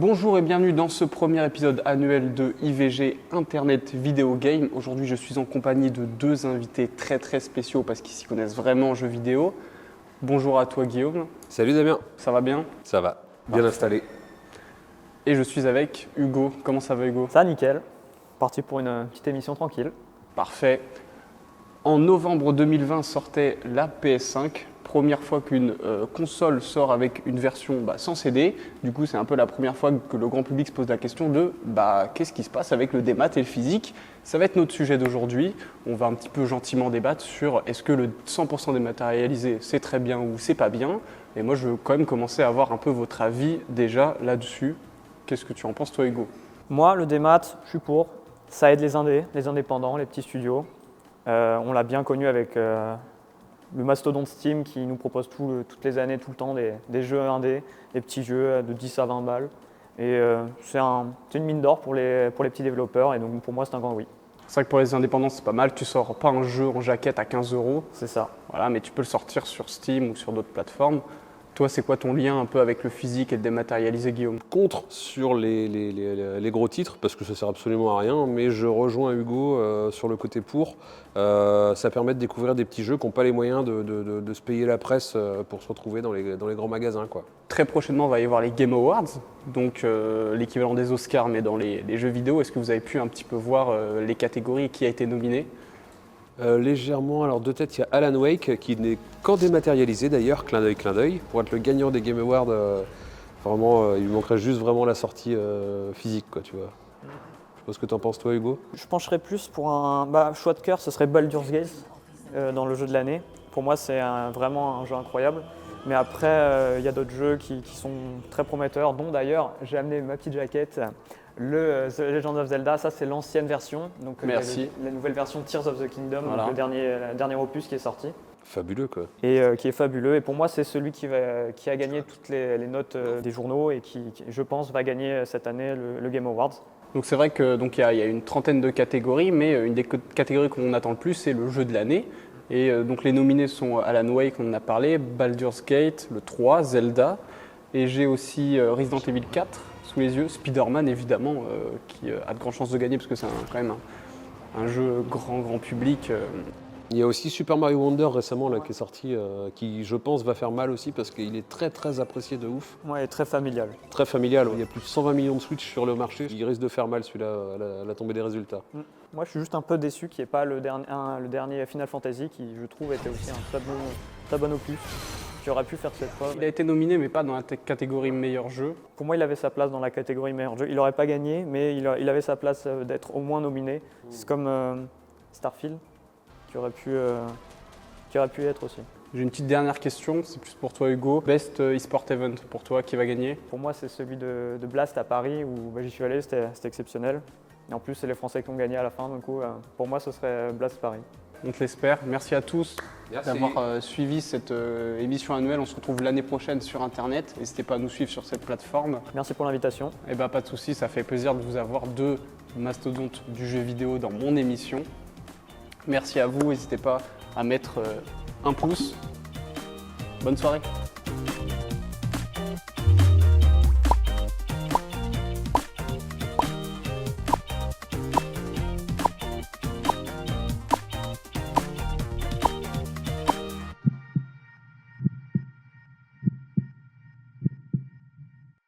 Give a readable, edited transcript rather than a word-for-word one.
Bonjour et bienvenue dans ce premier épisode annuel de IVG Internet Video Game. Aujourd'hui, je suis en compagnie de deux invités très spéciaux parce qu'ils s'y connaissent vraiment en jeux vidéo. Bonjour à toi Guillaume. Salut Damien. Ça va bien? Ça va, bien installé. Et je suis avec Hugo. Comment ça va Hugo? Ça, nickel. Parti pour une petite émission tranquille. Parfait. En novembre 2020 sortait la PS5. Première fois qu'une console sort avec une version sans CD. Du coup, c'est un peu la première fois que le grand public se pose la question de qu'est-ce qui se passe avec le démat et le physique. Ça va être notre sujet d'aujourd'hui. On va un petit peu gentiment débattre sur est-ce que le 100% dématérialisé c'est très bien ou c'est pas bien. Et moi, je veux quand même commencer à avoir un peu votre avis déjà là-dessus. Qu'est-ce que tu en penses toi Hugo? Moi, le démat, je suis pour. Ça aide les indépendants, les petits studios. On l'a bien connu avec le mastodonte Steam qui nous propose toutes les années, tout le temps, des jeux indés, des petits jeux de 10 à 20 balles. Et c'est une mine d'or pour les petits développeurs. Et donc pour moi, c'est un grand oui. C'est vrai que pour les indépendants, c'est pas mal. Tu sors pas un jeu en jaquette à 15 €. C'est ça. Voilà, mais tu peux le sortir sur Steam ou sur d'autres plateformes. Toi, c'est quoi ton lien un peu avec le physique et le dématérialisé, Guillaume? Contre sur les gros titres, parce que ça sert absolument à rien, mais je rejoins Hugo sur le côté pour. Ça permet de découvrir des petits jeux qui n'ont pas les moyens de se payer la presse pour se retrouver dans les grands magasins, quoi. Très prochainement, il va y avoir les Game Awards, donc l'équivalent des Oscars, mais dans les jeux vidéo. Est-ce que vous avez pu un petit peu voir les catégories et qui a été nominé? Légèrement, alors de tête, il y a Alan Wake qui n'est qu'en dématérialisé d'ailleurs, clin d'œil, pour être le gagnant des Game Awards. Vraiment, il lui manquerait juste vraiment la sortie physique, quoi, tu vois. Je sais pas ce que tu en penses toi, Hugo. Je pencherais plus pour un choix de cœur, ce serait Baldur's Gate dans le jeu de l'année. Pour moi, c'est vraiment un jeu incroyable. Mais après, il y a d'autres jeux qui sont très prometteurs, dont d'ailleurs, j'ai amené ma petite jaquette. Le The Legend of Zelda, ça c'est l'ancienne version, donc Merci. La nouvelle version Tears of the Kingdom, Voilà. donc le dernier opus qui est sorti Fabuleux, quoi. et qui est fabuleux. Et pour moi, c'est celui qui a gagné toutes les notes des journaux et qui, je pense, va gagner cette année le Game Awards. Donc c'est vrai que il y a une trentaine de catégories, mais une des catégories qu'on attend le plus, c'est le jeu de l'année. Et donc les nominés sont Alan Wake, on en a parlé, Baldur's Gate, le 3, Zelda, et j'ai aussi Resident Evil 4 sous les yeux, Spider-Man évidemment, qui a de grandes chances de gagner parce que c'est quand même un jeu grand public. Il y a aussi Super Mario Wonder récemment là, qui est sorti, qui je pense va faire mal aussi parce qu'il est très apprécié de ouf. Ouais, très familial. Très familial, il y a plus de 120 millions de Switch sur le marché, il risque de faire mal celui-là à la tombée des résultats. Moi, je suis juste un peu déçu qu'il n'y ait pas le dernier Final Fantasy qui, je trouve, était aussi un très bon opus, qui aurait pu faire cette preuve. Il a été nominé mais pas dans la catégorie meilleur jeu. Pour moi, il avait sa place dans la catégorie meilleur jeu. Il n'aurait pas gagné, mais il avait sa place d'être au moins nominé. C'est comme Starfield, qui aurait pu être aussi. J'ai une petite dernière question, c'est plus pour toi Hugo. Best eSport Event pour toi, qui va gagner? Pour moi, c'est celui de Blast à Paris, où j'y suis allé, c'était exceptionnel. Et en plus, c'est les Français qui ont gagné à la fin, donc pour moi, ce serait Blast Paris. On te l'espère. Merci à tous d'avoir suivi cette émission annuelle. On se retrouve l'année prochaine sur Internet. N'hésitez pas à nous suivre sur cette plateforme. Merci pour l'invitation. Et pas de souci, ça fait plaisir de vous avoir deux mastodontes du jeu vidéo dans mon émission. Merci à vous, n'hésitez pas à mettre un pouce. Bonne soirée.